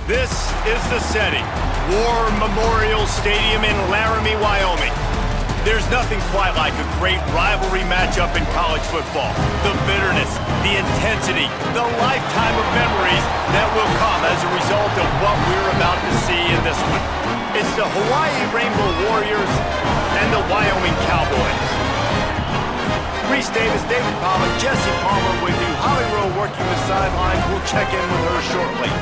This is the setting. War Memorial Stadium in Laramie, Wyoming. There's nothing quite like a great rivalry matchup in college football. The bitterness, the intensity, the lifetime of memories that will come as a result of what we're about to see in this one. It's the Hawaii Rainbow Warriors and the Wyoming Cowboys. Reese Davis, David Palmer, Jesse Palmer with you. Holly Rowe working the sidelines. We'll check in with her shortly.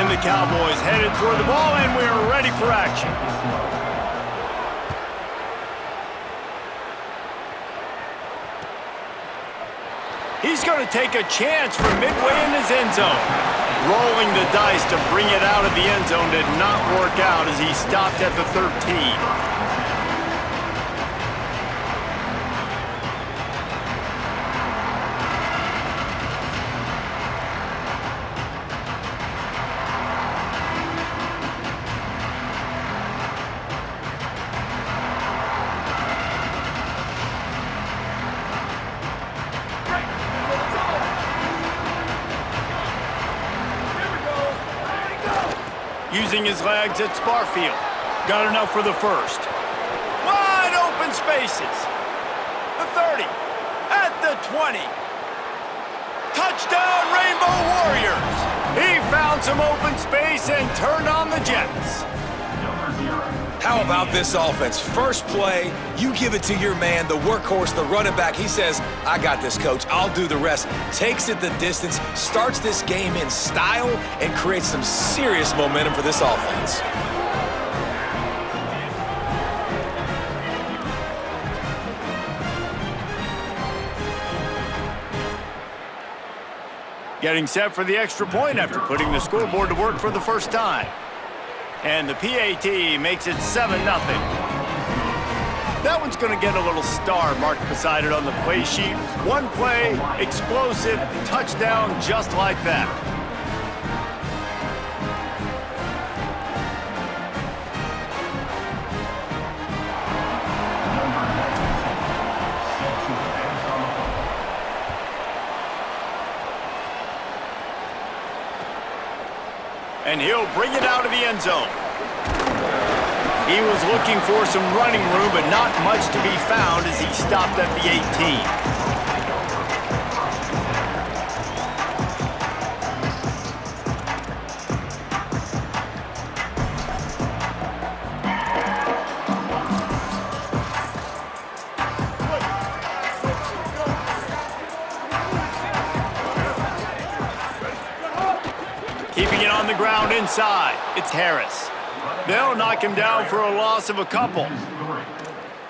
The Cowboys headed toward the ball, and we're ready for action. He's going to take a chance from midway in his end zone. Rolling the dice to bring it out of the end zone did not work out as he stopped at the 13. Using his legs at Barfield. Got enough for the first. Wide open spaces. The 30. At the 20. Touchdown, Rainbow Warriors. He found some open space and turned on the Jets. How about this offense? First play, you give it to your man, the workhorse, the running back. He says, I got this, coach. I'll do the rest. Takes it the distance, starts this game in style, and creates some serious momentum for this offense. Getting set for the extra point after putting the scoreboard to work for the first time. And the PAT makes it 7-0. That one's going to get a little star marked beside it on the play sheet. One play, explosive, touchdown just like that. And he'll bring it out of the end zone. He was looking for some running room, but not much to be found as he stopped at the 18. Keeping it on the ground inside. It's Harris. They'll knock him down for a loss of a couple.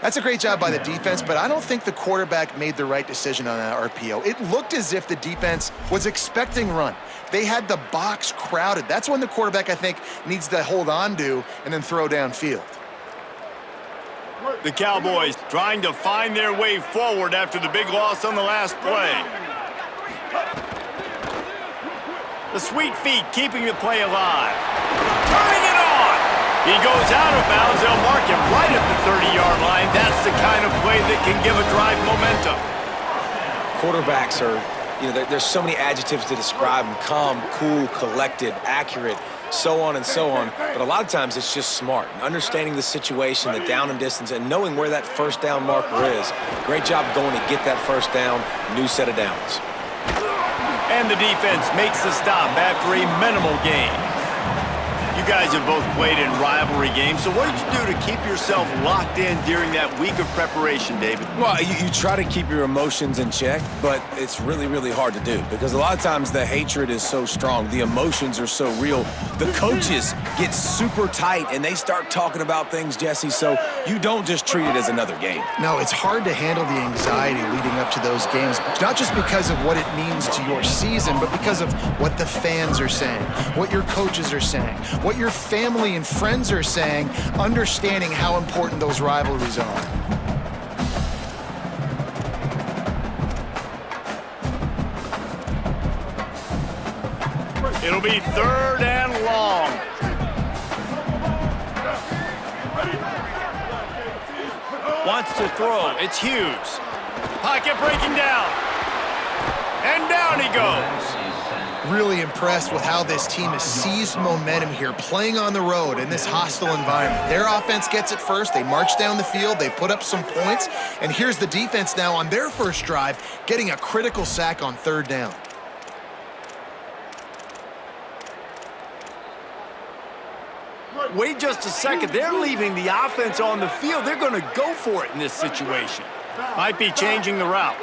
That's a great job by the defense, but I don't think the quarterback made the right decision on that RPO. It looked as if the defense was expecting run. They had the box crowded. That's when the quarterback, I think, needs to hold on to and then throw downfield. The Cowboys trying to find their way forward after the big loss on the last play. The sweet feet keeping the play alive. Turning it on! He goes out of bounds. They'll mark him right at the 30-yard line. That's the kind of play that can give a drive momentum. Quarterbacks are, there's so many adjectives to describe them. Calm, cool, collected, accurate, so on and so on. But a lot of times it's just smart. And understanding the situation, the down and distance, and knowing where that first down marker is. Great job going to get that first down, new set of downs. And the defense makes the stop after a minimal gain. You guys have both played in rivalry games, so what did you do to keep yourself locked in during that week of preparation, David? Well, you try to keep your emotions in check, but it's really, really hard to do because a lot of times the hatred is so strong, the emotions are so real. The coaches get super tight and they start talking about things, Jesse, so you don't just treat it as another game. No, it's hard to handle the anxiety leading up to those games, not just because of what it means to your season, but because of what the fans are saying, what your coaches are saying, what your family and friends are saying, understanding how important those rivalries are. It'll be 3rd and long. Wants to throw. It's Hughes. Pocket breaking down. And down he goes. Really impressed with how this team has seized momentum here, playing on the road in this hostile environment. Their offense gets it first. They march down the field. They put up some points. And here's the defense now on their first drive, getting a critical sack on 3rd down. Wait just a second. They're leaving the offense on the field. They're going to go for it in this situation. Might be changing the route.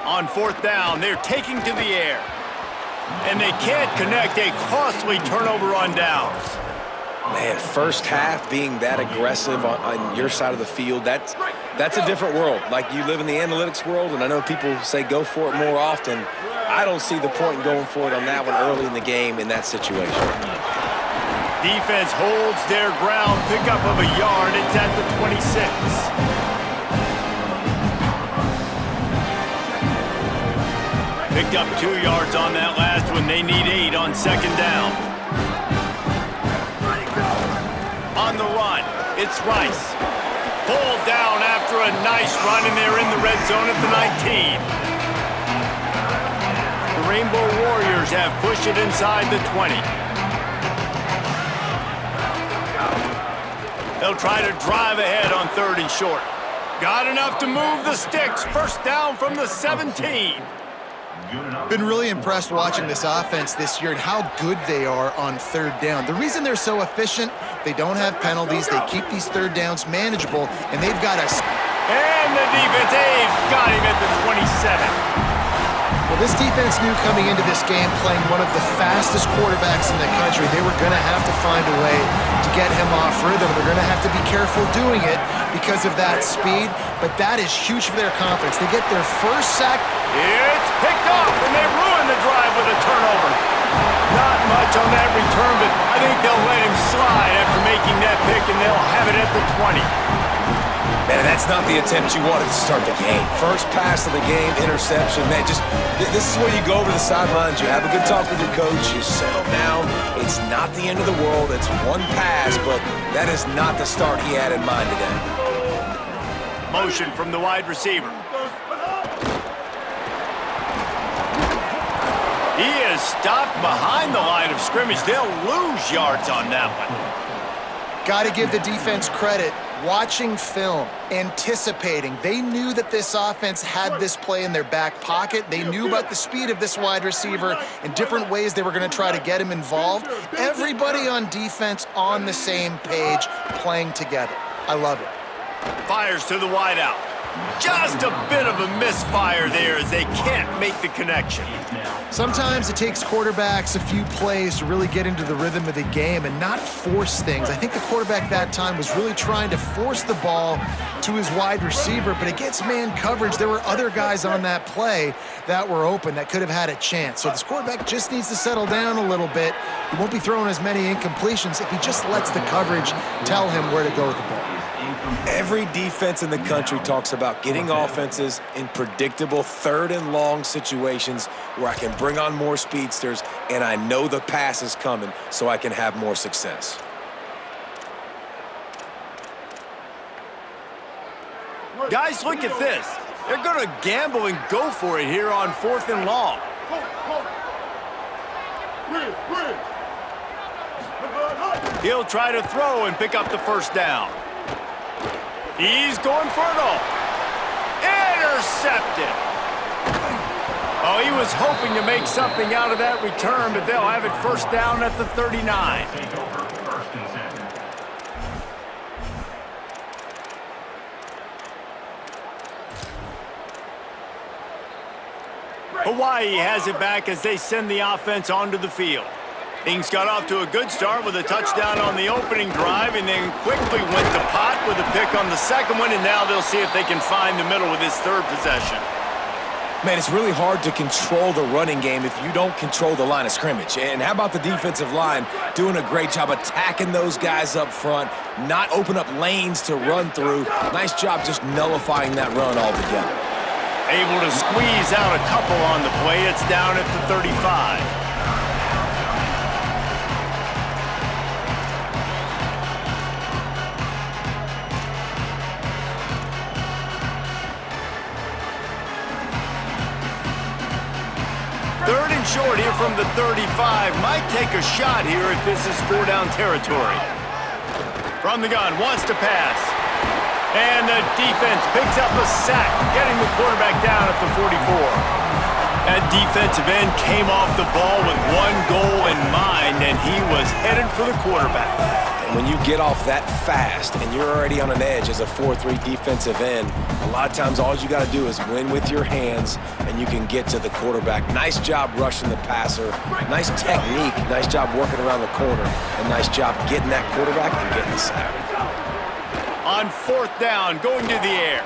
On 4th down, they're taking to the air. And they can't connect a costly turnover on downs. Man, first half being that aggressive on your side of the field, that's a different world. Like, you live in the analytics world, and I know people say go for it more often. I don't see the point in going for it on that one early in the game in that situation. Defense holds their ground, pickup of a yard. It's at the 26. Picked up 2 yards on that last one. They need 8 on 2nd down. On the run, it's Rice. Pulled down after a nice run, and they're in the red zone at the 19. The Rainbow Warriors have pushed it inside the 20. They'll try to drive ahead on 3rd and short. Got enough to move the sticks. First down from the 17. Been really impressed watching this offense this year and how good they are on 3rd down. The reason they're so efficient, they don't have penalties, they keep these 3rd downs manageable, and they've got a... And the defense, they've got him at the 27. Well, this defense knew coming into this game, playing one of the fastest quarterbacks in the country, they were going to have to find a way to get him off rhythm. They're going to have to be careful doing it because of that speed, but that is huge for their confidence. They get their first sack. It's picked off, and they ruin the drive with a turnover. Not much on that return, but I think they'll let him slide after making that pick, and they'll have it at the 20. Man, that's not the attempt you wanted to start the game. First pass of the game, interception. Man, this is where you go over the sidelines. You have a good talk with your coach. You settle down. It's not the end of the world. It's one pass, but that is not the start he had in mind today. Motion from the wide receiver. He is stopped behind the line of scrimmage. They'll lose yards on that one. Got to give the defense credit. Watching film, anticipating. They knew that this offense had this play in their back pocket. They knew about the speed of this wide receiver and different ways they were going to try to get him involved. Everybody on defense on the same page, playing together. I love it. Fires to the wideout. Just a bit of a misfire there as they can't make the connection. Sometimes it takes quarterbacks a few plays to really get into the rhythm of the game and not force things. I think the quarterback that time was really trying to force the ball to his wide receiver, but against man coverage, there were other guys on that play that were open that could have had a chance. So this quarterback just needs to settle down a little bit. He won't be throwing as many incompletions if he just lets the coverage tell him where to go with the ball. Every defense in the country talks about getting offenses in predictable 3rd and long situations where I can bring on more speedsters and I know the pass is coming so I can have more success. Guys, look at this. They're going to gamble and go for it here on 4th and long. He'll try to throw and pick up the first down. He's going for it all. intercepted. Oh, he was hoping to make something out of that return, but they'll have it first down at the 39. Hawaii has it back as they send the offense onto the field. Things got off to a good start with a touchdown on the opening drive and then quickly went to pot with a pick on the second one, and now they'll see if they can find the middle with this third possession. Man, it's really hard to control the running game if you don't control the line of scrimmage. And how about the defensive line doing a great job attacking those guys up front, not open up lanes to run through. Nice job just nullifying that run altogether. Able to squeeze out a couple on the play. It's down at the 35. Third and short here from the 35. Might take a shot here if this is 4-down territory. From the gun, wants to pass. And the defense picks up a sack, getting the quarterback down at the 44. That defensive end came off the ball with one goal in mind, and he was headed for the quarterback. And when you get off that fast and you're already on an edge as a 4-3 defensive end, a lot of times all you got to do is win with your hands, and you can get to the quarterback. Nice job rushing the passer. Nice technique. Nice job working around the corner. And nice job getting that quarterback and getting the sack. On fourth down, going to the air.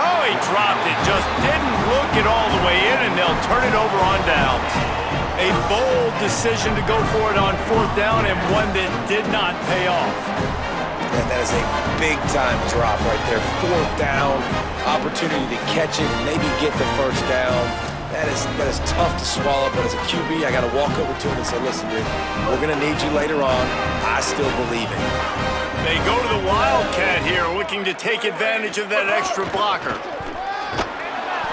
Oh, he dropped it. Just didn't look it all the way in, and they'll turn it over on downs. A bold decision to go for it on fourth down, and one that did not pay off. Man, that is a big-time drop right there. Fourth down, opportunity to catch it, maybe get the first down. That is tough to swallow, but as a QB, I got to walk over to him and say, listen, dude, we're going to need you later on. I still believe in you. They go to the Wildcat here, looking to take advantage of that extra blocker.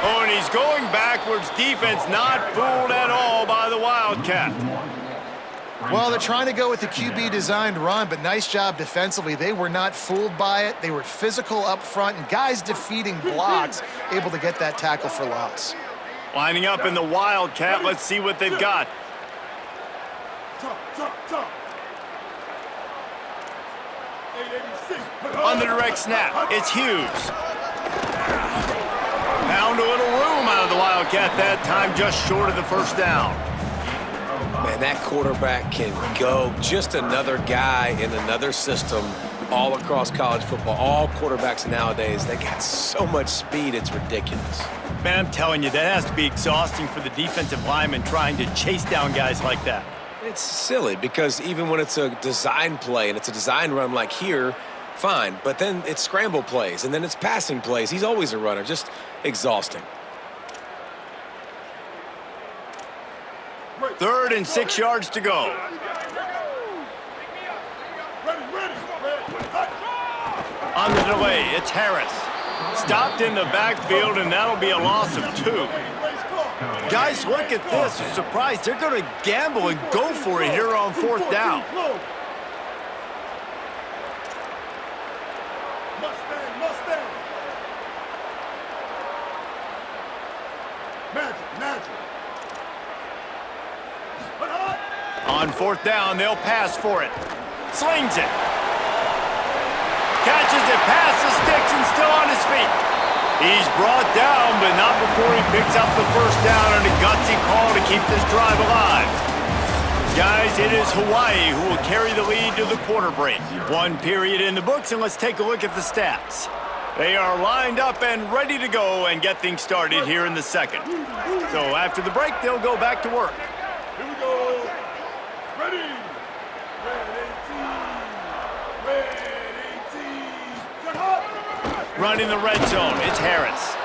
Oh, and he's going backwards. Defense not fooled at all by the Wildcat. Well, they're trying to go with the QB-designed run, but nice job defensively. They were not fooled by it. They were physical up front, and guys defeating blocks, able to get that tackle for loss. Lining up in the Wildcat. Let's see what they've got. On the direct snap, it's Hughes. Found a little room out of the Wildcat that time, just short of the first down. Man, that quarterback can go. Just another guy in another system all across college football. All quarterbacks nowadays, they got so much speed, it's ridiculous. Man, I'm telling you, that has to be exhausting for the defensive lineman trying to chase down guys like that. It's silly because even when it's a design play and it's a design run like here, fine. But then it's scramble plays and then it's passing plays. He's always a runner, just exhausting. 3rd and 6 yards to go. On the delay, it's Harris. Stopped in the backfield, and that'll be a loss of 2. Guys, look at this. I'm surprised. They're going to gamble and go for it here on 4th down. On 4th down, they'll pass for it. Slings it. Catches it past the sticks and still on his feet. He's brought down, but not before he picks up the first down on a gutsy call to keep this drive alive. Guys, it is Hawaii who will carry the lead to the quarter break. 1 period in the books, and let's take a look at the stats. They are lined up and ready to go and get things started here in the second. So after the break, they'll go back to work. Here we go. Ready. Running the red zone, it's Harris.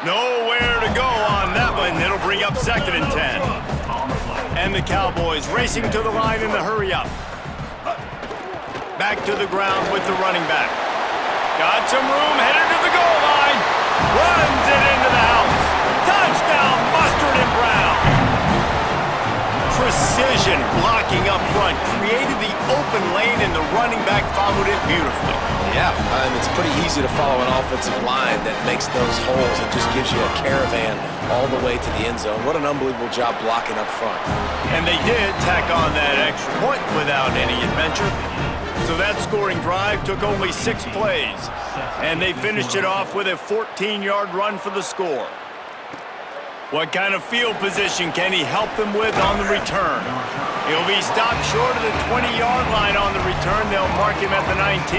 Nowhere to go on that one. It'll bring up 2nd and 10. And the Cowboys racing to the line in the hurry up. Back to the ground with the running back. Got some room, headed to the goal line. Runs it into the house. Touchdown, Mustard and Brown. Precision blocking up front created the open lane, and the running back followed it beautifully. Yeah, it's pretty easy to follow an offensive line that makes those holes and just gives you a caravan all the way to the end zone. What an unbelievable job blocking up front. And they did tack on that extra point without any adventure. So that scoring drive took only 6 plays, and they finished it off with a 14-yard run for the score. What kind of field position can he help them with on the return? He'll be stopped short of the 20-yard line on the return. They'll mark him at the 19.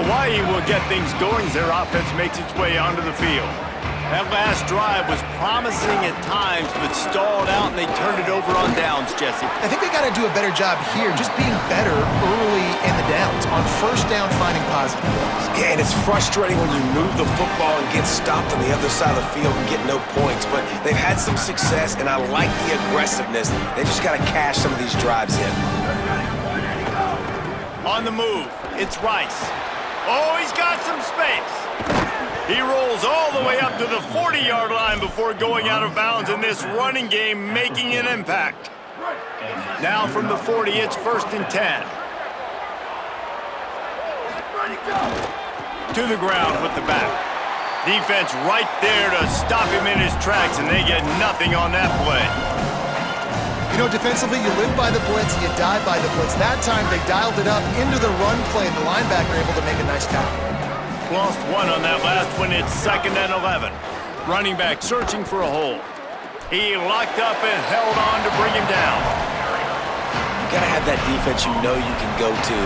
Hawaii will get things going as their offense makes its way onto the field. That last drive was promising at times, but stalled out, and they turned it over on downs, Jesse. I think they got to do a better job here, just being better early in the downs, on first down finding positive plays. Yeah, and it's frustrating when you move the football and get stopped on the other side of the field and get no points, but they've had some success, and I like the aggressiveness. They just got to cash some of these drives in. On the move, it's Rice. Oh, he's got some space. He rolls all the way up to the 40-yard line before going out of bounds in this running game, making an impact. Now from the 40, it's 1st and 10. To the ground with the back. Defense right there to stop him in his tracks, and they get nothing on that play. You know, defensively, you live by the blitz, you die by the blitz. That time, they dialed it up into the run play, and the linebacker able to make a nice tackle. Lost 1 on that last one. It's 2nd and 11. Running back searching for a hole. He locked up and held on to bring him down. You got to have that defense you know you can go to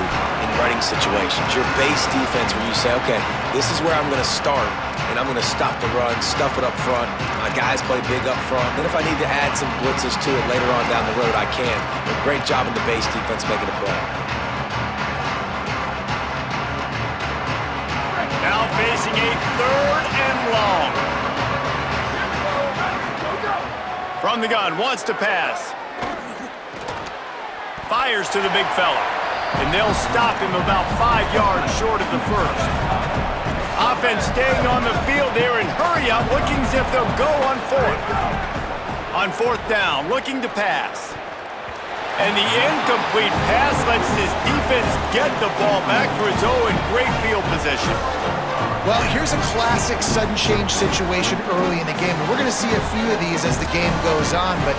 in running situations. Your base defense where you say, okay, this is where I'm going to start, and I'm going to stop the run, stuff it up front. My guys play big up front. Then if I need to add some blitzes to it later on down the road, I can. But great job in the base defense making a play. Now facing a 3rd and long. From the gun, wants to pass. Fires to the big fella. And they'll stop him about 5 yards short of the first. Offense staying on the field there in hurry up, looking as if they'll go on 4th. On 4th down, looking to pass. And the incomplete pass lets this defense get the ball back for its own great field position. Well, here's a classic sudden change situation early in the game, and we're going to see a few of these as the game goes on, but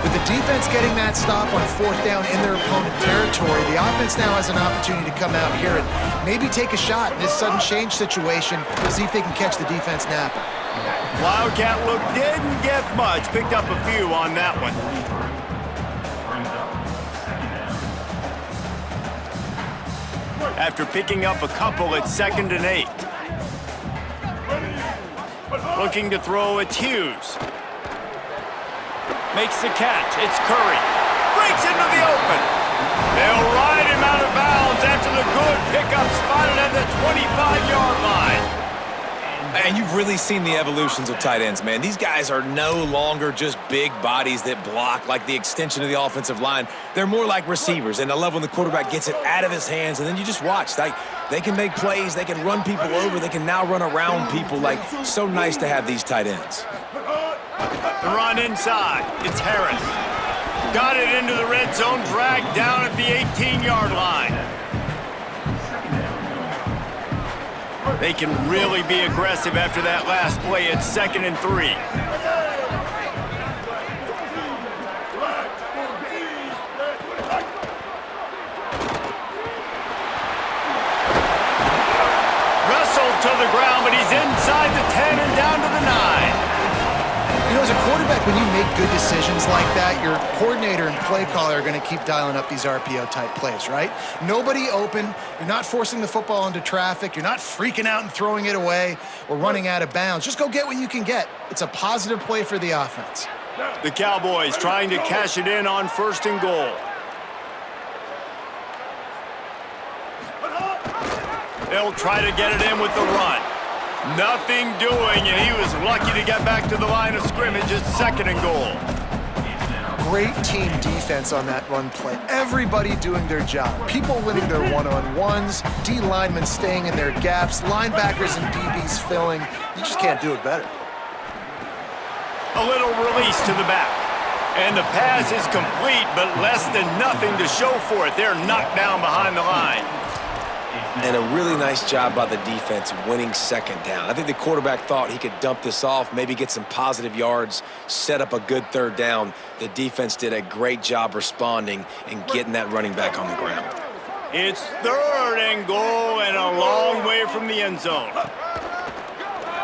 with the defense getting that stop on 4th down in their opponent territory, the offense now has an opportunity to come out here and maybe take a shot in this sudden change situation to see if they can catch the defense napping. Wildcat look didn't get much, picked up a few on that one. After picking up a couple, it's 2nd and 8. Looking to throw, it's Hughes. Makes the catch, it's Curry. Breaks into the open. They'll ride him out of bounds after the good pickup spotted at the 25-yard line. And you've really seen the evolutions of tight ends, man. These guys are no longer just big bodies that block like the extension of the offensive line. They're more like receivers, and I love when the quarterback gets it out of his hands, and then you just watch. Like, they can make plays, they can run people over, they can now run around people. Like, so nice to have these tight ends. The run inside, it's Harris. Got it into the red zone, dragged down at the 18-yard line. They can really be aggressive after that last play. It's 2nd and 3. Wrestled to the ground, but he's inside the 10 and down to the 9. You know, as a quarterback, when you make good decisions like that, your coordinator and play caller are going to keep dialing up these RPO-type plays, right? Nobody open. You're not forcing the football into traffic. You're not freaking out and throwing it away or running out of bounds. Just go get what you can get. It's a positive play for the offense. The Cowboys trying to cash it in on 1st and goal. They'll try to get it in with the run. Nothing doing, and he was lucky to get back to the line of scrimmage. It's 2nd and goal. Great team defense on that run play. Everybody doing their job. People winning their one-on-ones, D linemen staying in their gaps, linebackers and DBs filling. You just can't do it better. A little release to the back. And the pass is complete, but less than nothing to show for it. They're knocked down behind the line. And a really nice job by the defense winning second down. I think the quarterback thought he could dump this off, maybe get some positive yards, set up a good third down. The defense did a great job responding and getting that running back on the ground. It's 3rd and goal and a long way from the end zone.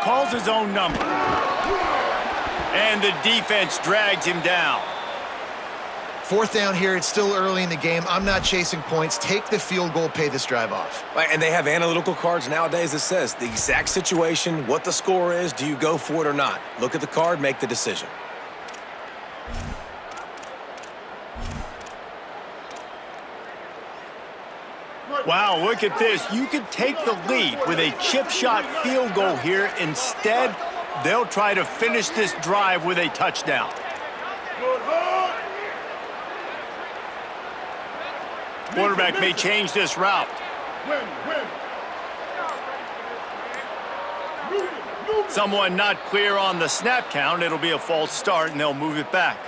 Calls his own number. And the defense drags him down. 4th down here. It's still early in the game. I'm not chasing points. Take the field goal, pay this drive off. And they have analytical cards nowadays that says the exact situation, what the score is, do you go for it or not? Look at the card, make the decision. Wow, look at this. You could take the lead with a chip shot field goal here. Instead, they'll try to finish this drive with a touchdown. Quarterback may change this route. Someone not clear on the snap count. It'll be a false start, and they'll move it back.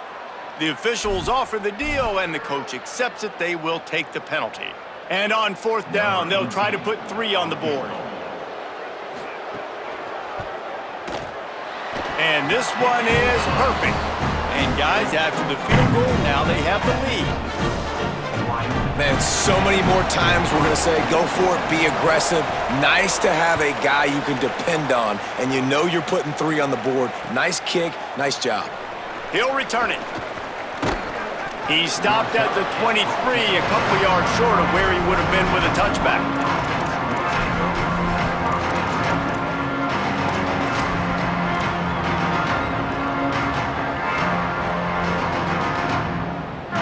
The officials offer the deal, and the coach accepts it. They will take the penalty. And on 4th down, they'll try to put 3 on the board. And this one is perfect. And guys, after the field goal, now they have the lead. Man, so many more times we're going to say, go for it, be aggressive. Nice to have a guy you can depend on, and you know you're putting 3 on the board. Nice kick, nice job. He'll return it. He stopped at the 23, a couple yards short of where he would have been with a touchback.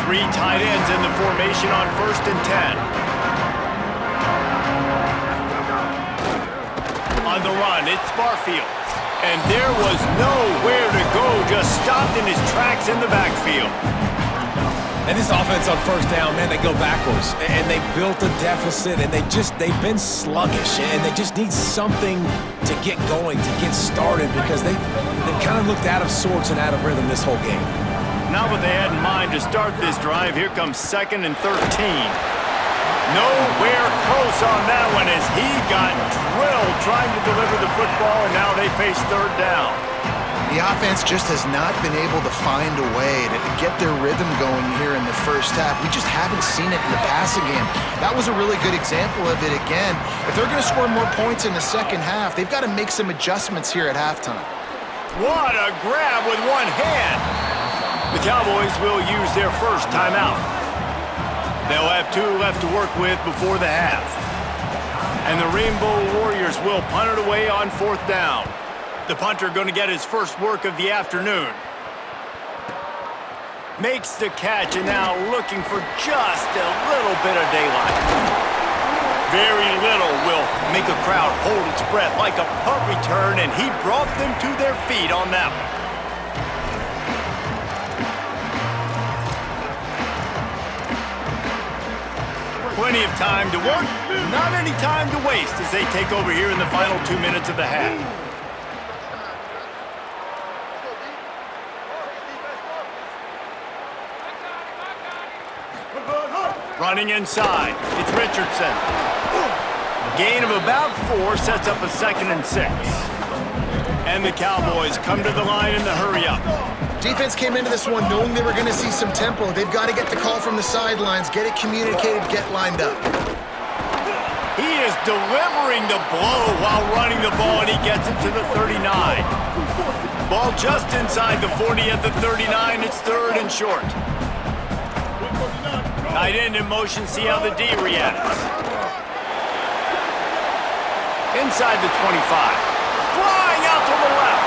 Three tight ends in the formation on 1st and 10. On the run, it's Barfield. And there was nowhere to go, just stopped in his tracks in the backfield. And this offense on 1st down, man, they go backwards. And they built a deficit, and they've been sluggish. And they just need something to get going, to get started, because they've kind of looked out of sorts and out of rhythm this whole game. Not what they had in mind to start this drive. Here comes 2nd and 13. Nowhere close on that one as he got drilled trying to deliver the football, and now they face 3rd down. The offense just has not been able to find a way to get their rhythm going here in the first half. We just haven't seen it in the passing game. That was a really good example of it again. If they're going to score more points in the second half, they've got to make some adjustments here at halftime. What a grab with one hand. The Cowboys will use their first timeout. They'll have 2 left to work with before the half. And the Rainbow Warriors will punt it away on 4th down. The punter going to get his first work of the afternoon. Makes the catch and now looking for just a little bit of daylight. Very little will make a crowd hold its breath like a punt return, and he brought them to their feet on that one. Plenty of time to work, not any time to waste as they take over here in the final 2 minutes of the half. Running inside, it's Richardson. Gain of about 4 sets up a 2nd and 6. And the Cowboys come to the line in the hurry-up. Defense came into this one knowing they were going to see some tempo. They've got to get the call from the sidelines, get it communicated, get lined up. He is delivering the blow while running the ball, and he gets it to the 39. Ball just inside the 40 at the 39. It's 3rd and short. Tight end in motion, see how the D reacts. Inside the 25. Flying out to the left.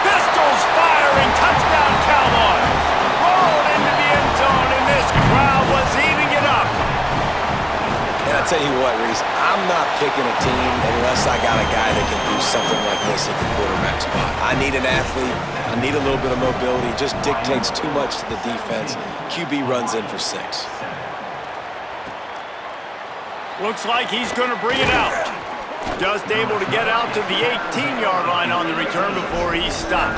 Pistols firing, touchdown Cowboys. Rolled into the end zone, and this crowd was eating it up. And I tell you what, Reese, I'm not picking a team unless I got a guy that can do something like this at the quarterback spot. I need an athlete. I need a little bit of mobility. It just dictates too much to the defense. QB runs in for 6. Looks like he's going to bring it out. Just able to get out to the 18-yard line on the return before he stopped.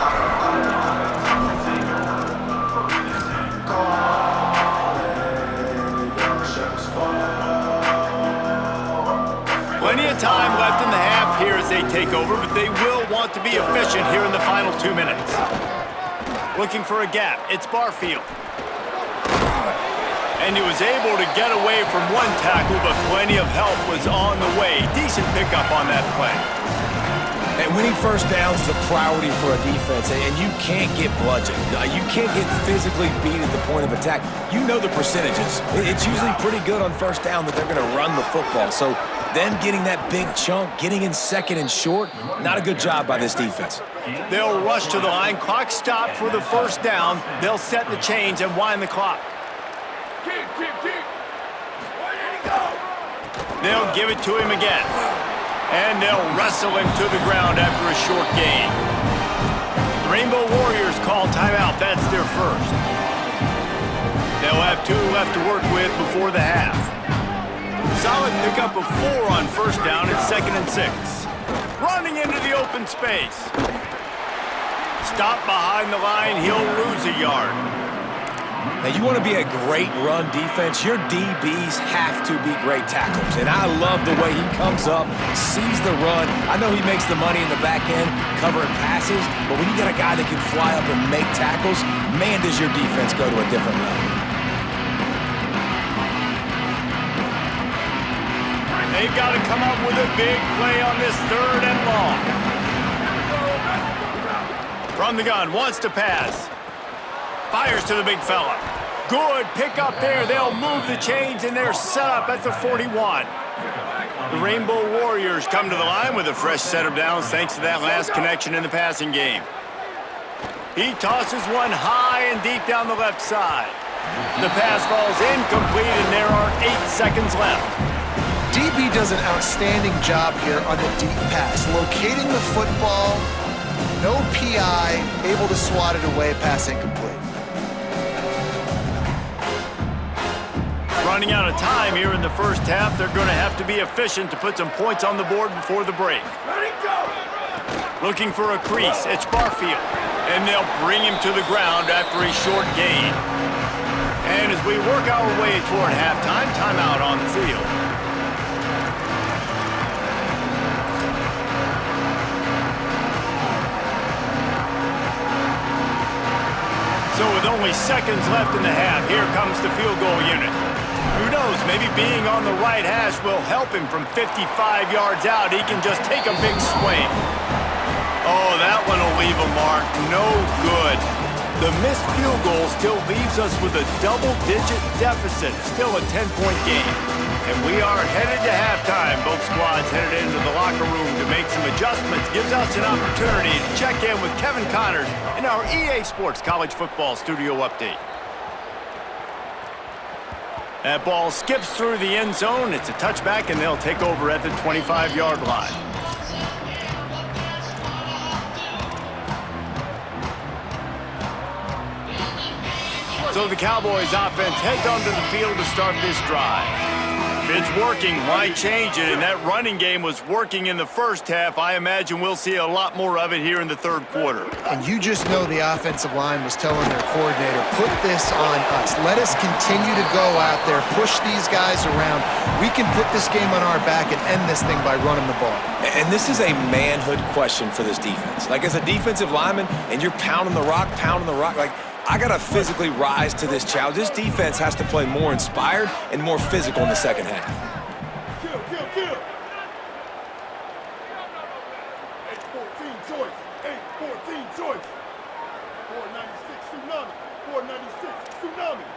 they take over, but they will want to be efficient here in the final 2 minutes. Looking for a gap. It's Barfield. And he was able to get away from one tackle, but plenty of help was on the way. Decent pickup on that play. And winning first downs is a priority for a defense, and you can't get bludgeoned. You can't get physically beat at the point of attack. You know the percentages. It's usually pretty good on first down that they're going to run the football. So them getting that big chunk, getting in second and short, not a good job by this defense. They'll rush to the line. Clock stopped for the first down. They'll set the chains and wind the clock. Keep. Where did he go? They'll give it to him again. And they'll wrestle him to the ground after a short gain. The Rainbow Warriors call timeout. That's their first. They'll have 2 left to work with before the half. Solid pickup of 4 on first down at 2nd and 6. Running into the open space. Stop behind the line. He'll lose a yard. Now, you want to be a great run defense, your DBs have to be great tacklers. And I love the way he comes up, sees the run. I know he makes the money in the back end covering passes, but when you got a guy that can fly up and make tackles, man, does your defense go to a different level. They've got to come up with a big play on this 3rd and long. From the gun, wants to pass. Fires to the big fella. Good pick up there. They'll move the chains, and they're set up at the 41. The Rainbow Warriors come to the line with a fresh set of downs thanks to that last connection in the passing game. He tosses one high and deep down the left side. The pass falls incomplete, and there are 8 seconds left. DB does an outstanding job here on the deep pass, locating the football, no PI, able to swat it away, pass incomplete. Running out of time here in the first half, they're going to have to be efficient to put some points on the board before the break. Let it go. Looking for a crease, it's Barfield. And they'll bring him to the ground after a short gain. And as we work our way toward halftime, timeout on the field. So with only seconds left in the half, here comes the field goal unit. Who knows, maybe being on the right hash will help him from 55 yards out. He can just take a big swing. Oh, that one will leave a mark. No good. The missed field goal still leaves us with a double-digit deficit. Still a 10-point game. And we are headed to halftime. Both squads headed into the locker room to make some adjustments. Gives us an opportunity to check in with Kevin Connors in our EA Sports College Football Studio Update. That ball skips through the end zone. It's a touchback, and they'll take over at the 25-yard line. So the Cowboys offense heads onto the field to start this drive. If it's working, why change it? And that running game was working in the first half. I imagine we'll see a lot more of it here in the 3rd quarter. And you just know the offensive line was telling their coordinator, put this on us. Let us continue to go out there, push these guys around. We can put this game on our back and end this thing by running the ball. And this is a manhood question for this defense. Like, as a defensive lineman, and you're pounding the rock, like, I got to physically rise to this challenge. This defense has to play more inspired and more physical in the second half. Kill. 8-14 choice. 8-14 choice. 496 tsunami. 496 tsunami.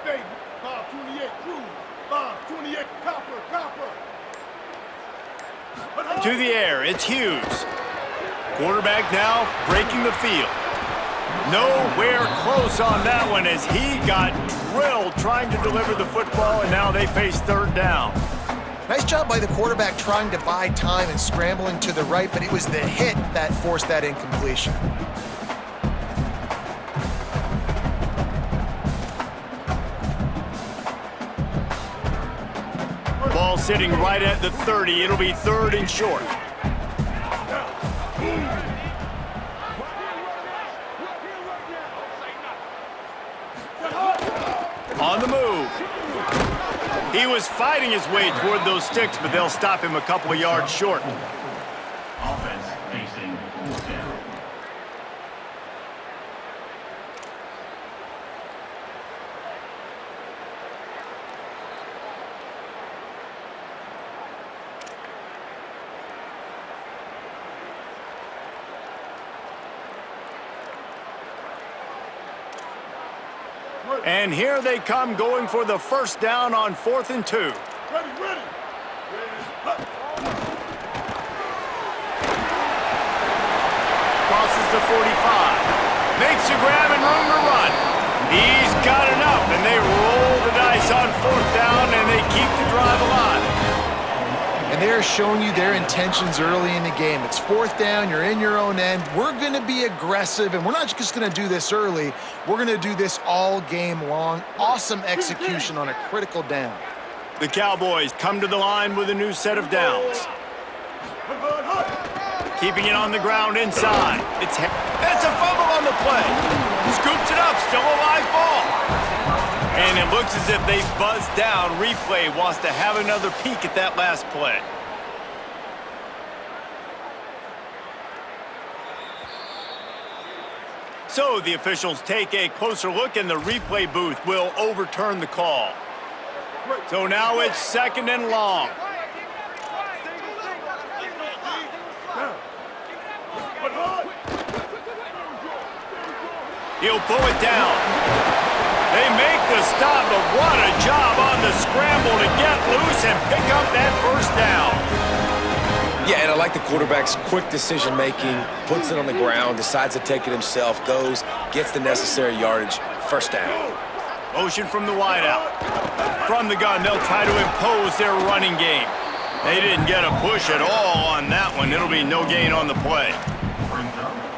Baby. 528 cruise. 528 copper. To the air, it's Hughes. Quarterback now breaking the field. Nowhere close on that one as he got drilled trying to deliver the football, and now they face 3rd down. Nice job by the quarterback trying to buy time and scrambling to the right, but it was the hit that forced that incompletion. Ball sitting right at the 30. It'll be 3rd and short. On the move. He was fighting his way toward those sticks, but they'll stop him a couple of yards short. Offense facing fourth down. And here they come going for the first down on 4th and 2. Ready, ready. Crosses the 45. Makes a grab and room to run. He's got enough, and they roll the dice on 4th down, and they keep the drive alive. And they're showing you their intentions early in the game. It's 4th down, you're in your own end. We're going to be aggressive, and we're not just going to do this early. We're going to do this all game long. Awesome execution on a critical down. The Cowboys come to the line with a new set of downs. Keeping it on the ground inside. It's a fumble on the play. Scoops it up, still a live ball. And it looks as if they buzzed down. Replay wants to have another peek at that last play. So the officials take a closer look, and the replay booth will overturn the call. So now it's 2nd and long. He'll pull it down. They make the stop, but what a job on the scramble to get loose and pick up that first down. Yeah, and I like the quarterback's quick decision-making, puts it on the ground, decides to take it himself, goes, gets the necessary yardage, first down. Motion from the wideout. From the gun, they'll try to impose their running game. They didn't get a push at all on that one. It'll be no gain on the play.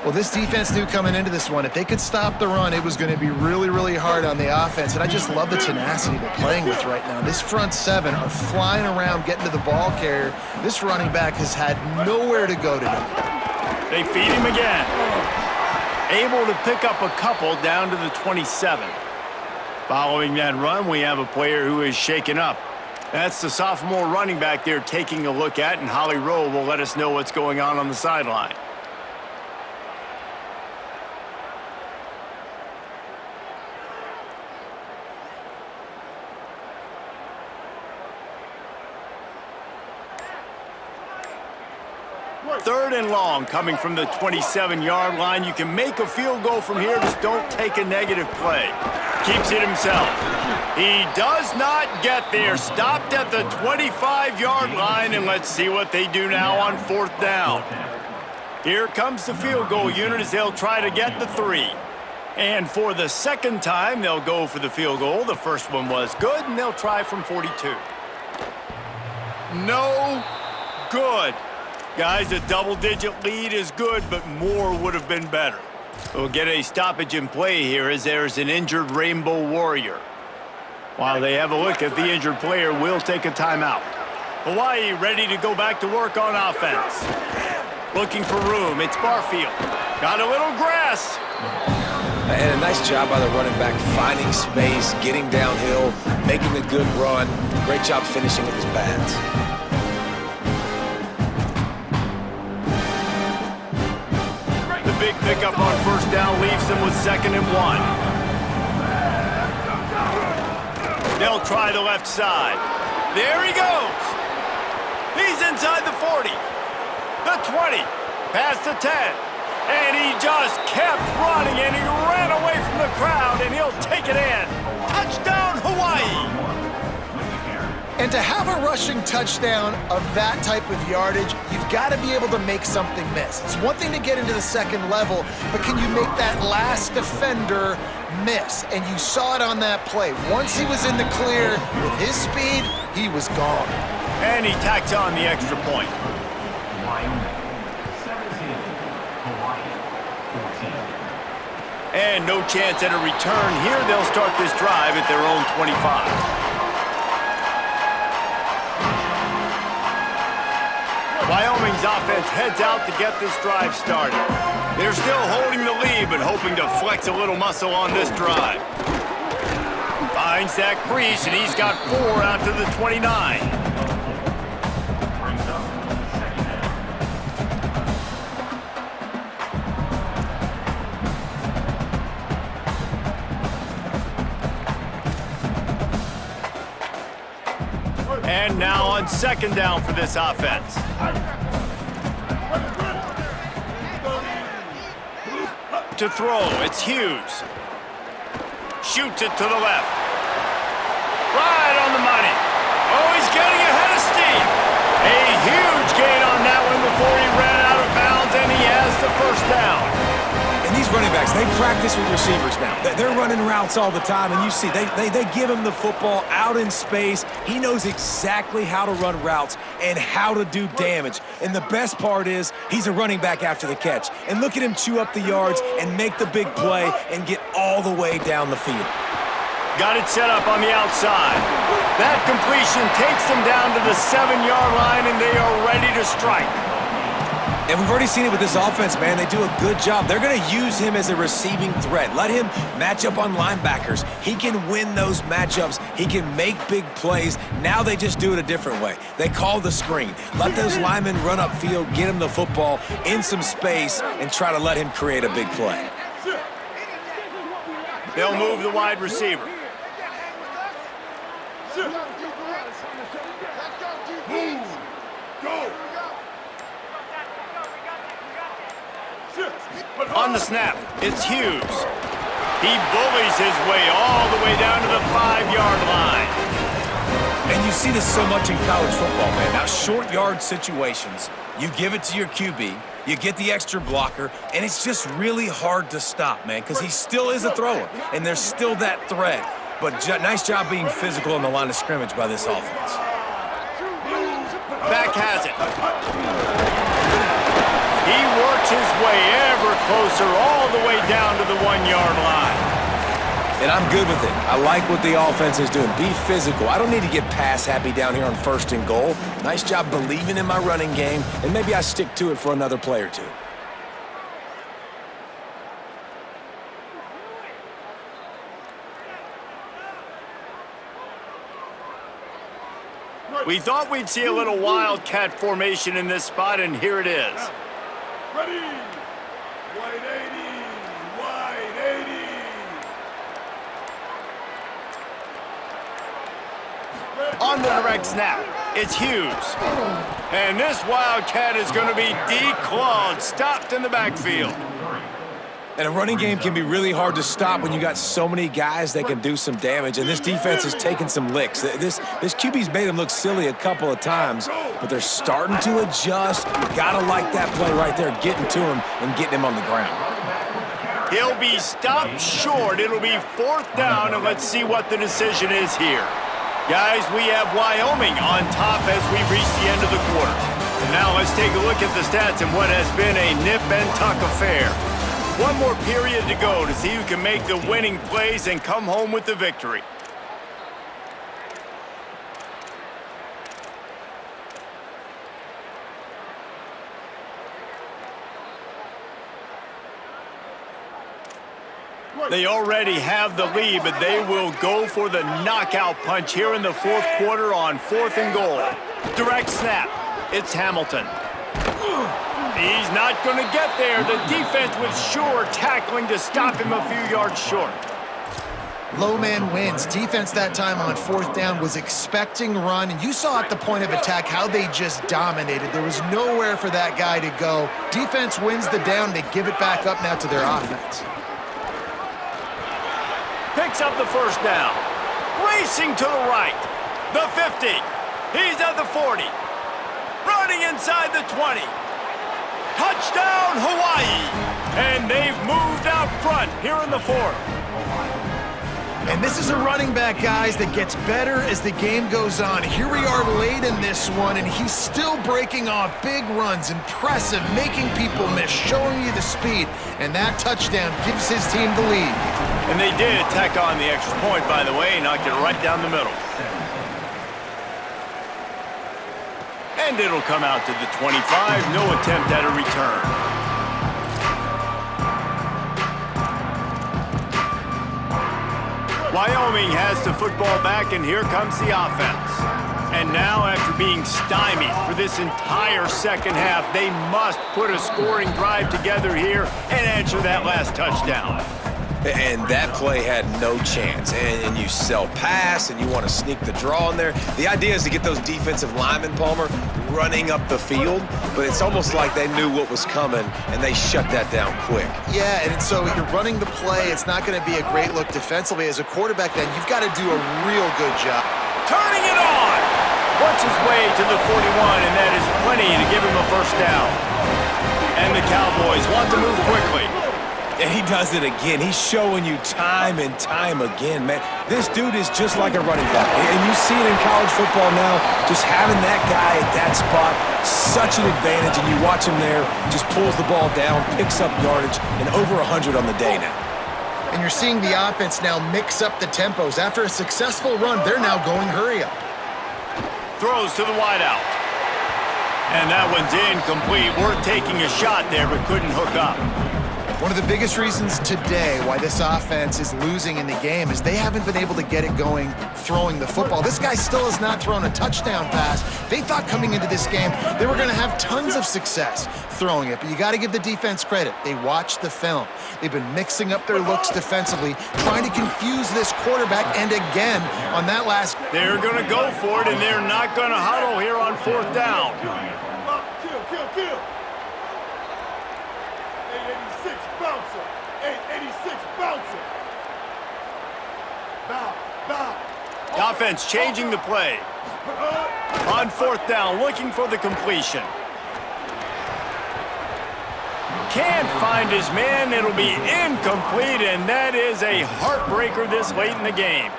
Well, this defense knew coming into this one, if they could stop the run, it was going to be really, really hard on the offense. And I just love the tenacity they're playing with right now. This front seven are flying around, getting to the ball carrier. This running back has had nowhere to go today. They feed him again. Able to pick up a couple down to the 27. Following that run, we have a player who is shaken up. That's the sophomore running back they're taking a look at, and Holly Rowe will let us know what's going on the sideline. Third and long coming from the 27-yard line. You can make a field goal from here, just don't take a negative play. Keeps it himself. He does not get there. Stopped at the 25-yard line, and let's see what they do now on 4th down. Here comes the field goal unit as they'll try to get the 3. And for the second time, they'll go for the field goal. The first one was good, and they'll try from 42. No good. Guys, a double-digit lead is good, but more would have been better. We'll get a stoppage in play here as there's an injured Rainbow Warrior. While they have a look at the injured player, we'll take a timeout. Hawaii ready to go back to work on offense. Looking for room, it's Barfield. Got a little grass. And a nice job by the running back, finding space, getting downhill, making a good run. Great job finishing with his pads. Big pickup on 1st down leaves them with 2nd and 1. They'll try the left side. There he goes. He's inside the 40, the 20, past the 10. And he just kept running, and he ran away from the crowd, and he'll take it in. Touchdown, Hawaii. And to have a rushing touchdown of that type of yardage, you've got to be able to make something miss. It's one thing to get into the second level, but can you make that last defender miss? And you saw it on that play. Once he was in the clear with his speed, he was gone. And he tacks on the extra point. Wyoming 17, Hawaii 14. And no chance at a return here. They'll start this drive at their own 25. Wyoming's offense heads out to get this drive started. They're still holding the lead, but hoping to flex a little muscle on this drive. 5 Finds that crease, and he's got 4 out to the 29. Brings up second down. And now on second down for this offense. To throw, it's Hughes. Shoots it to the left. Right on the money. Oh, he's getting ahead of steam. A huge gain on that one before he ran out of bounds, and he has the first down. And these running backs, they practice with receivers now. They're running routes all the time, and you see, they give him the football out in space. He knows exactly how to run routes and how to do damage. And the best part is he's a running back after the catch. And look at him chew up the yards and make the big play and get all the way down the field. Got it set up on the outside. That completion takes them down to the 7-yard line, and they are ready to strike. And we've already seen it with this offense, man. They do a good job. They're going to use him as a receiving threat. Let him match up on linebackers. He can win those matchups. He can make big plays. Now they just do it a different way. They call the screen. Let those linemen run upfield, get him the football in some space, and try to let him create a big play. They'll move the wide receiver. On the snap, it's Hughes. He bullies his way all the way down to the 5-yard line. And you see this so much in college football, man. Now, short yard situations, you give it to your QB, you get the extra blocker, and it's just really hard to stop, man, because he still is a thrower, and there's still that threat. But nice job being physical on the line of scrimmage by this offense. Back has it. He works his way ever closer all the way down to the 1-yard line. And I'm good with it. I like what the offense is doing. Be physical. I don't need to get pass happy down here on 1st and goal. Nice job believing in my running game, and maybe I stick to it for another play or two. We thought we'd see a little wildcat formation in this spot, and here it is. Ready! Wide 80! Wide 80! On the direct snap, it's Hughes. And this wildcat is going to be declawed, stopped in the backfield. And a running game can be really hard to stop when you got so many guys that can do some damage, and this defense is taking some licks. This QB's made them look silly a couple of times, but they're starting to adjust. You gotta like that play right there, getting to him and getting him on the ground. He'll be stopped short. It'll be 4th down, and let's see what the decision is here. Guys, we have Wyoming on top as we reach the end of the quarter. And now let's take a look at the stats in what has been a nip-and-tuck affair. One more period to go to see who can make the winning plays and come home with the victory. They already have the lead, but they will go for the knockout punch here in the 4th quarter on 4th and goal. Direct snap. It's Hamilton. He's not going to get there. The defense with sure tackling to stop him a few yards short. Low man wins. Defense that time on 4th down was expecting run, and you saw at the point of attack how they just dominated. There was nowhere for that guy to go. Defense wins the down. They give it back up now to their offense. Picks up the 1st down. Racing to the right. The 50. He's at the 40. Running inside the 20. Touchdown, Hawaii! And they've moved out front here in the 4th. And this is a running back, guys, that gets better as the game goes on. Here we are late in this one, and he's still breaking off big runs. Impressive, making people miss, showing you the speed. And that touchdown gives his team the lead. And they did tack on the extra point, by the way, knocked it right down the middle. And it'll come out to the 25, no attempt at a return. Wyoming has the football back, and here comes the offense. And now, after being stymied for this entire second half, they must put a scoring drive together here and answer that last touchdown. And that play had no chance. And you sell pass, and you want to sneak the draw in there. The idea is to get those defensive linemen, Palmer, running up the field. But it's almost like they knew what was coming, and they shut that down quick. Yeah, and so you're running the play. It's not going to be a great look defensively. As a quarterback, then, you've got to do a real good job. Turning it on! Works his way to the 41, and that is plenty to give him a first down. And the Cowboys want to move quickly. And he does it again. He's showing you time and time again, man. This dude is just like a running back. And you see it in college football now, just having that guy at that spot, such an advantage. And you watch him there, just pulls the ball down, picks up yardage, and over 100 on the day now. And you're seeing the offense now mix up the tempos. After a successful run, they're now going hurry up. Throws to the wideout. And that one's incomplete. Worth taking a shot there, but couldn't hook up. One of the biggest reasons today why this offense is losing in the game is they haven't been able to get it going throwing the football. This guy still has not thrown a touchdown pass. They thought coming into this game they were going to have tons of success throwing it, but you got to give the defense credit. They watched the film. They've been mixing up their looks defensively, trying to confuse this quarterback, and again, on that last... They're going to go for it, and they're not going to huddle here on fourth down. Kill. 886 bouncer. 886 bouncer. Bow. The offense changing the play. On fourth down, looking for the completion. Can't find his man. It'll be incomplete, and that is a heartbreaker this late in the game.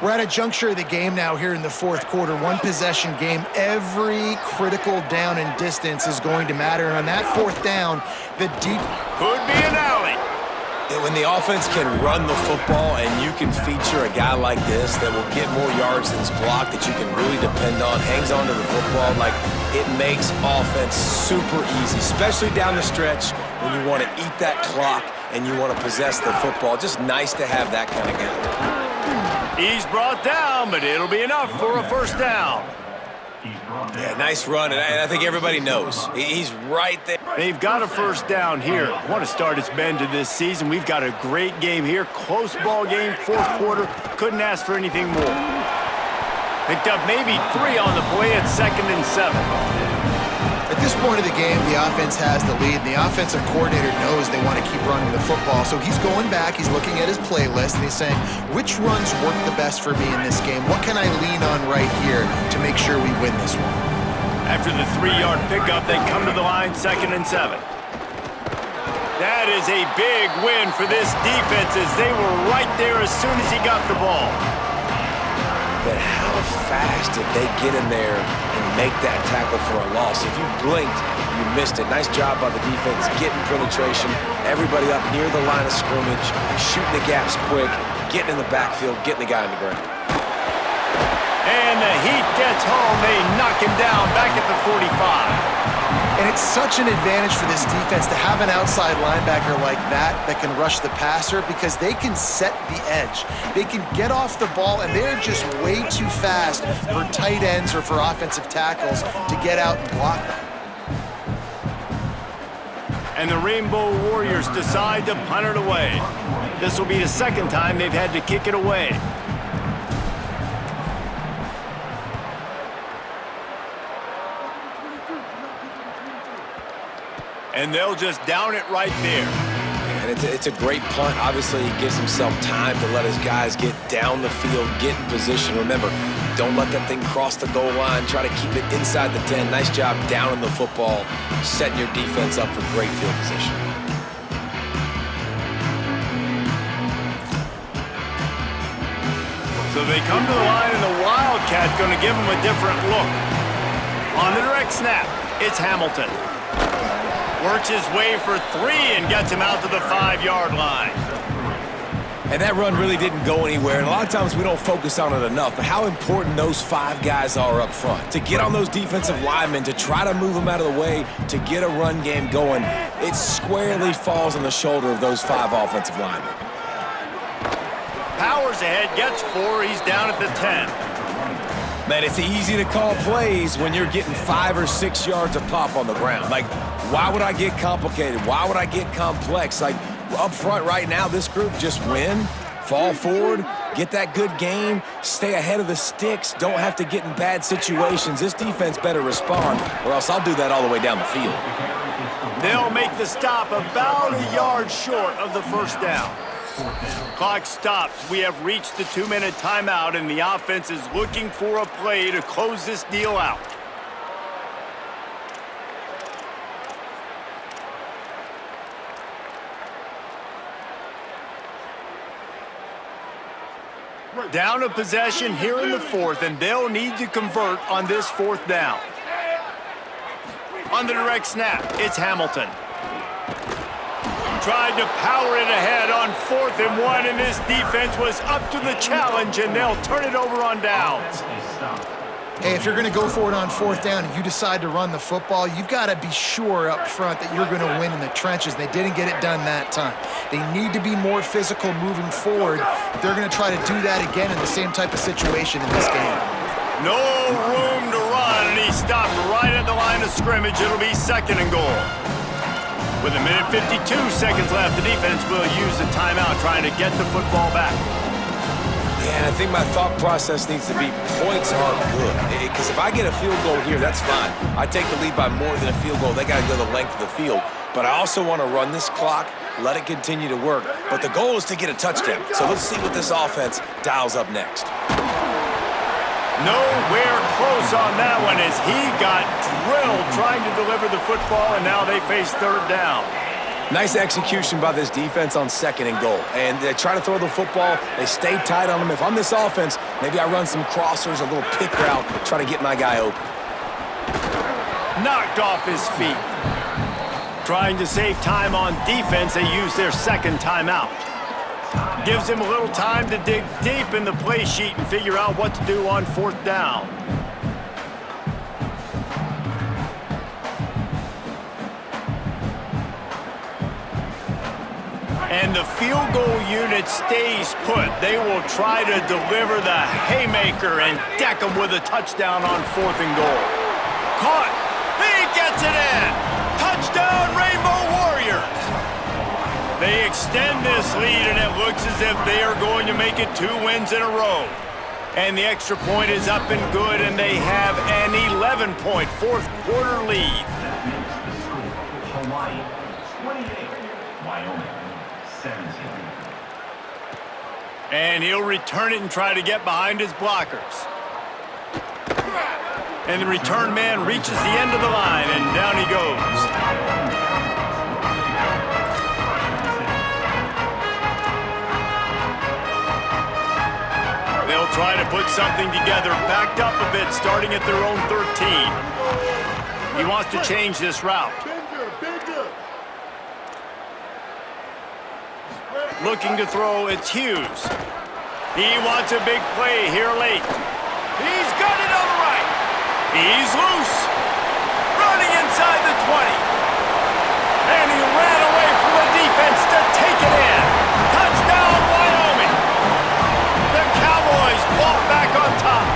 We're at a juncture of the game now here in the fourth quarter. One possession game. Every critical down and distance is going to matter. And on that fourth down, the deep... Could be an alley. And when the offense can run the football and you can feature a guy like this that will get more yards than his block, that you can really depend on, hangs on to the football, like it makes offense super easy, especially down the stretch when you want to eat that clock and you want to possess the football. Just nice to have that kind of guy. He's brought down, but it'll be enough for a first down. Yeah, nice run, and I think everybody knows. He's right there. They've got a first down here. What a start it's been to this season. We've got a great game here. Close ball game, fourth quarter. Couldn't ask for anything more. Picked up maybe 3 on the play at 2nd and 7. At this point of the game, the offense has the lead, and the offensive coordinator knows they want to keep running the football. So he's going back, he's looking at his playlist, and he's saying, which runs work the best for me in this game? What can I lean on right here to make sure we win this one? After the 3-yard pickup, they come to the line, 2nd and 7. That is a big win for this defense as they were right there as soon as he got the ball. But how fast did they get in there and make that tackle for a loss? If you blinked, you missed it. Nice job by the defense, getting penetration, everybody up near the line of scrimmage, shooting the gaps quick, getting in the backfield, getting the guy on the ground. And the heat gets home. They knock him down back at the 45. And it's such an advantage for this defense to have an outside linebacker like that can rush the passer because they can set the edge. They can get off the ball, and they're just way too fast for tight ends or for offensive tackles to get out and block them. And the Rainbow Warriors decide to punt it away. This will be the second time they've had to kick it away. And they'll just down it right there. And it's a great punt. Obviously, he gives himself time to let his guys get down the field, get in position. Remember, don't let that thing cross the goal line. Try to keep it inside the 10. Nice job down in the football, setting your defense up for great field position. So they come to the line, and the Wildcat going to give them a different look. On the direct snap, it's Hamilton. Works his way for 3 and gets him out to the 5-yard line. And that run really didn't go anywhere, and a lot of times we don't focus on it enough, but how important those 5 guys are up front. To get on those defensive linemen, to try to move them out of the way, to get a run game going, it squarely falls on the shoulder of those 5 offensive linemen. powers ahead, gets 4. He's down at the 10. Man, it's easy to call plays when you're getting 5 or 6 yards of pop on the ground. Like, why would I get complicated? Why would I get complex? Like, up front right now, this group just win, fall forward, get that good gain, stay ahead of the sticks, don't have to get in bad situations. This defense better respond, or else I'll do that all the way down the field. They'll make the stop about a yard short of the first down. Clock stops. We have reached the 2-minute timeout, and the offense is looking for a play to close this deal out. Down a possession here in the 4th, and they'll need to convert on this 4th down. On the direct snap, it's Hamilton. Tried to power it ahead on 4th and 1, and this defense was up to the challenge, and they'll turn it over on downs. Hey, if you're going to go for it on 4th down and you decide to run the football, you've got to be sure up front that you're going to win in the trenches. They didn't get it done that time. They need to be more physical moving forward. They're going to try to do that again in the same type of situation in this game. No room to run, and he stopped right at the line of scrimmage. It'll be 2nd and goal. With 1:52 seconds left, the defense will use the timeout trying to get the football back. Yeah, I think my thought process needs to be points are good. Because if I get a field goal here, that's fine. I take the lead by more than a field goal. They got to go the length of the field. But I also want to run this clock, let it continue to work. But the goal is to get a touchdown. So let's see what this offense dials up next. Nowhere close on that one as he got drilled trying to deliver the football, and now they face 3rd down. Nice execution by this defense on 2nd and goal. And they try to throw the football. They stay tight on them. If I'm this offense, maybe I run some crossers, a little pick route, try to get my guy open. Knocked off his feet. Trying to save time on defense, they use their 2nd timeout. Gives him a little time to dig deep in the play sheet and figure out what to do on 4th down. And the field goal unit stays put. They will try to deliver the haymaker and deck them with a touchdown on 4th and goal. Caught. He gets it in. Touchdown, Rainbow Warriors. They extend this lead, and it looks as if they are going to make it 2 wins in a row. And the extra point is up and good, and they have an 11-point 4th quarter lead. That makes the score Hawaii 28, Wyoming 17. And he'll return it and try to get behind his blockers. And the return man reaches the end of the line, and down he goes. They'll try to put something together, backed up a bit, starting at their own 13. He wants to change this route. Bigger. Looking to throw, it's Hughes. He wants a big play here late. He's got it on the right. He's loose. Running inside the 20. And he ran away from the defense to take it in. Touchdown, Wyoming. The Cowboys fall back on top.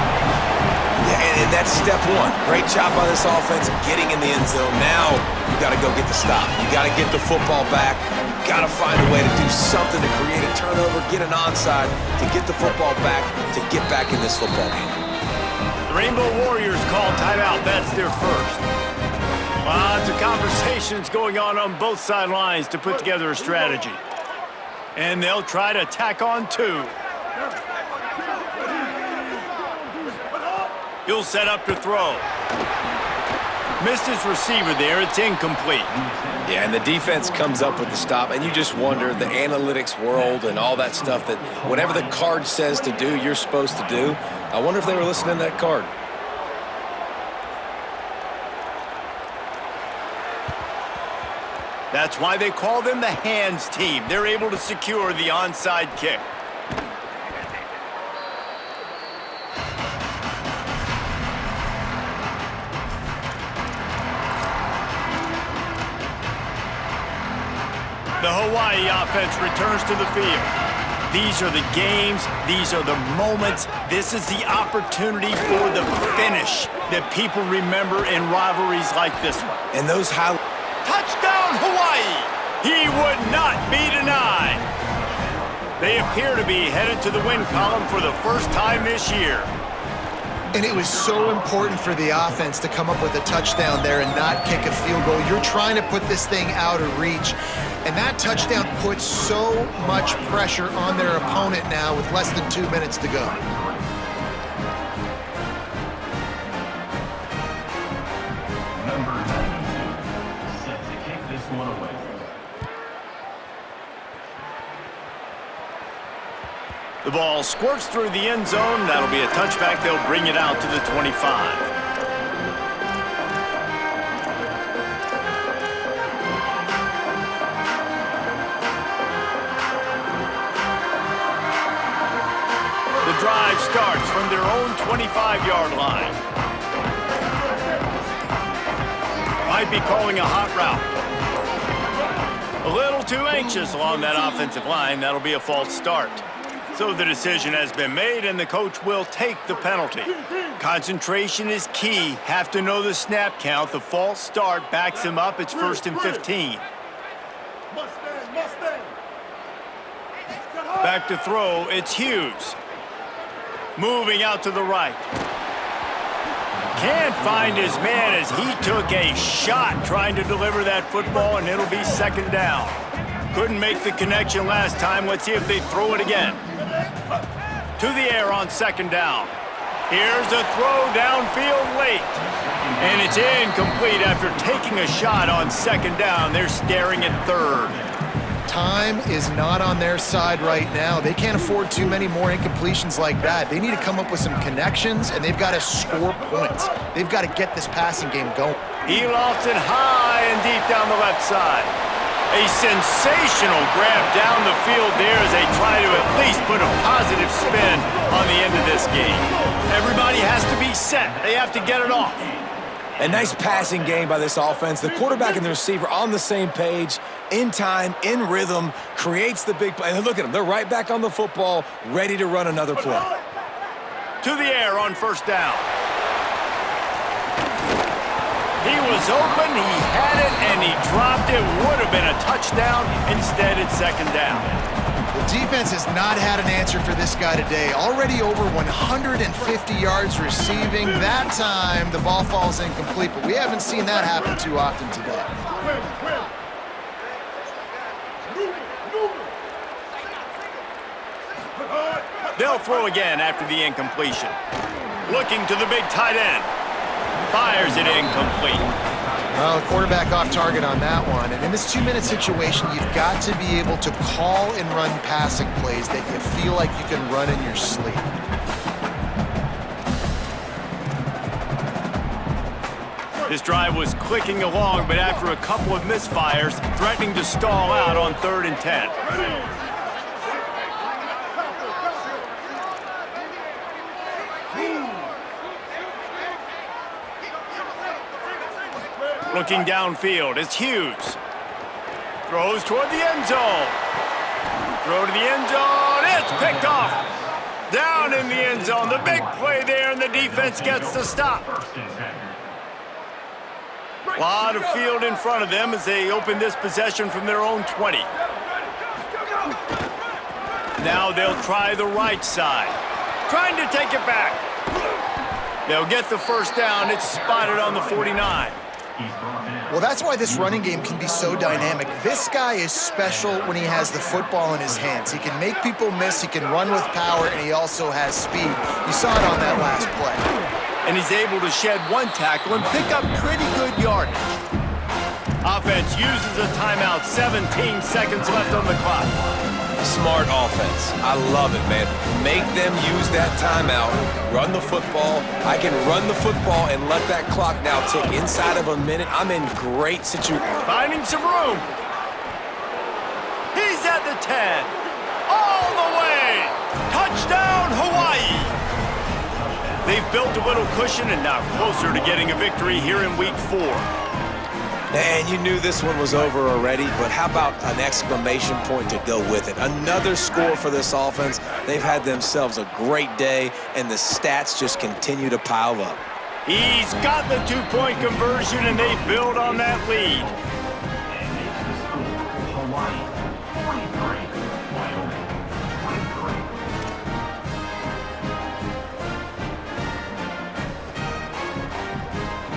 Yeah, and that's step 1. Great job by this offense getting in the end zone. Now you got to go get the stop. You got to get the football back. You got to find a way to do something to create a turnover, get an onside, to get the football back, to get back in this football game. The Rainbow Warriors call timeout. That's their first. Lots of conversations going on both sidelines to put together a strategy. And they'll try to tack on 2. He'll set up to throw. Missed his receiver there. It's incomplete. Yeah, and the defense comes up with the stop, and you just wonder, the analytics world and all that stuff, that whatever the card says to do, you're supposed to do. I wonder if they were listening to that card. That's why they call them the hands team. They're able to secure the onside kick. The Hawaii offense returns to the field. These are the games. These are the moments. This is the opportunity for the finish that people remember in rivalries like this one. And those highlights. Touchdown, Hawaii! He would not be denied. They appear to be headed to the win column for the first time this year. And it was so important for the offense to come up with a touchdown there and not kick a field goal. You're trying to put this thing out of reach. And that touchdown puts so much pressure on their opponent now with less than 2 minutes to go. Number 92, set to kick this one away. The ball squirts through the end zone. That'll be a touchback. They'll bring it out to the 25. The drive starts from their own 25-yard line. Might be calling a hot route. A little too anxious along that offensive line. That'll be a false start. So the decision has been made, and the coach will take the penalty. Concentration is key. Have to know the snap count. The false start backs him up. It's 1st and 15. Mustang. Back to throw. It's Hughes. Moving out to the right. Can't find his man as he took a shot trying to deliver that football, and it'll be 2nd down. Couldn't make the connection last time. Let's see if they throw it again. To the air on 2nd down. Here's a throw downfield late. And it's incomplete after taking a shot on 2nd down. They're staring at 3rd. Time is not on their side right now. They can't afford too many more incompletions like that. They need to come up with some connections, and they've got to score points. They've got to get this passing game going. He lofts it high and deep down the left side. A sensational grab down the field there as they try to at least put a positive spin on the end of this game. Everybody has to be set. They have to get it off. A nice passing game by this offense. The quarterback and the receiver on the same page, in time, in rhythm, creates the big play. And look at them. They're right back on the football, ready to run another play. To the air on 1st down. He was open, he had it, and he dropped it. Would have been a touchdown. Instead, it's 2nd down. The defense has not had an answer for this guy today. Already over 150 yards receiving. That time, the ball falls incomplete, but we haven't seen that happen too often today. They'll throw again after the incompletion. Looking to the big tight end. Fires it incomplete. Well, the quarterback off target on that one. And in this 2-minute situation, you've got to be able to call and run passing plays that you feel like you can run in your sleep. This drive was clicking along, but after a couple of misfires, threatening to stall out on 3rd and 10. Looking downfield, it's Hughes. Throws toward the end zone. Throw to the end zone, it's picked off. Down in the end zone, the big play there, and the defense gets the stop. A lot of field in front of them as they open this possession from their own 20. Now they'll try the right side. Trying to take it back. They'll get the 1st down. It's spotted on the 49. Well, that's why this running game can be so dynamic. This guy is special when he has the football in his hands. He can make people miss, he can run with power, and he also has speed. You saw it on that last play. And he's able to shed one tackle and pick up pretty good yardage. Offense uses a timeout, 17 seconds left on the clock. Smart offense. I love it, man. Make them use that timeout. Run the football. I can run the football and let that clock now tick inside of a minute. I'm in great situation. Finding some room. He's at the 10. All the way. Touchdown, Hawaii. They've built a little cushion and now closer to getting a victory here in Week 4. And you knew this one was over already, but how about an exclamation point to go with it? Another score for this offense. They've had themselves a great day, and the stats just continue to pile up. He's got the two-point conversion, and they build on that lead. And makes the score Hawaii 23, Wyoming 23.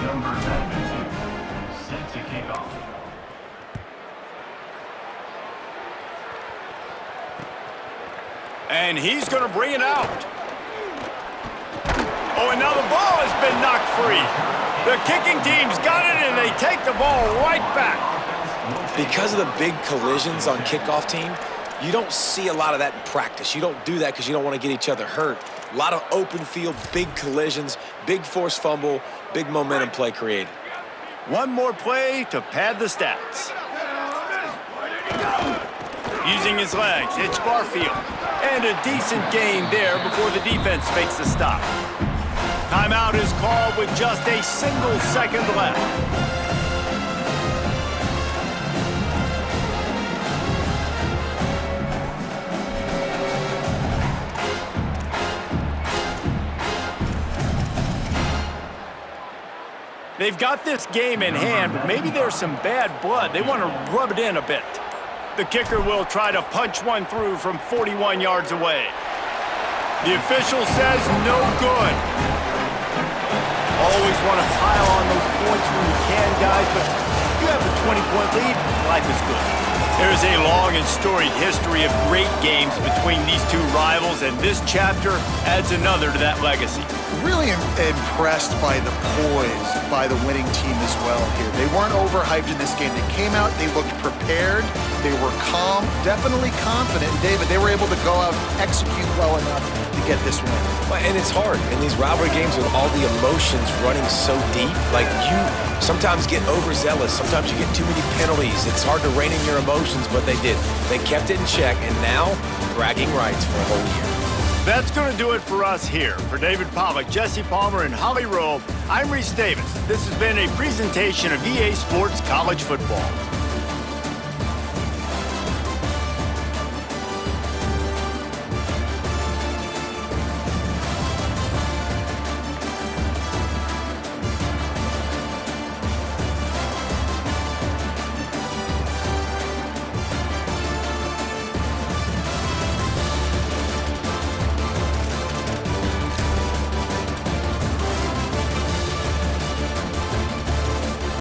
Number 72, set to kick off. And he's going to bring it out. Oh, and now the ball has been knocked free. The kicking team's got it, and they take the ball right back. Because of the big collisions on kickoff team, you don't see a lot of that in practice. You don't do that because you don't want to get each other hurt. A lot of open field, big collisions, big forced fumble, big momentum play created. One more play to pad the stats. Using his legs, it's Barfield. And a decent gain there before the defense makes the stop. Timeout is called with just a single second left. They've got this game in hand, but maybe there's some bad blood. They want to rub it in a bit. The kicker will try to punch one through from 41 yards away. The official says no good. Always want to pile on those points when you can, guys, but you have a 20-point lead, life is good. There's a long and storied history of great games between these two rivals, and this chapter adds another to that legacy. Really impressed by the poise by the winning team as well here. They weren't overhyped in this game. They came out, they looked prepared, they were calm, definitely confident. And David, they were able to go out and execute well enough to get this win. And it's hard in these rivalry games with all the emotions running so deep. Like, you sometimes get overzealous. Sometimes you get too many penalties. It's hard to rein in your emotions, but they did. They kept it in check, and now bragging rights for a whole year. That's going to do it for us here. For David Pollack, Jesse Palmer, and Holly Rowe, I'm Reese Davis. This has been a presentation of EA Sports College Football.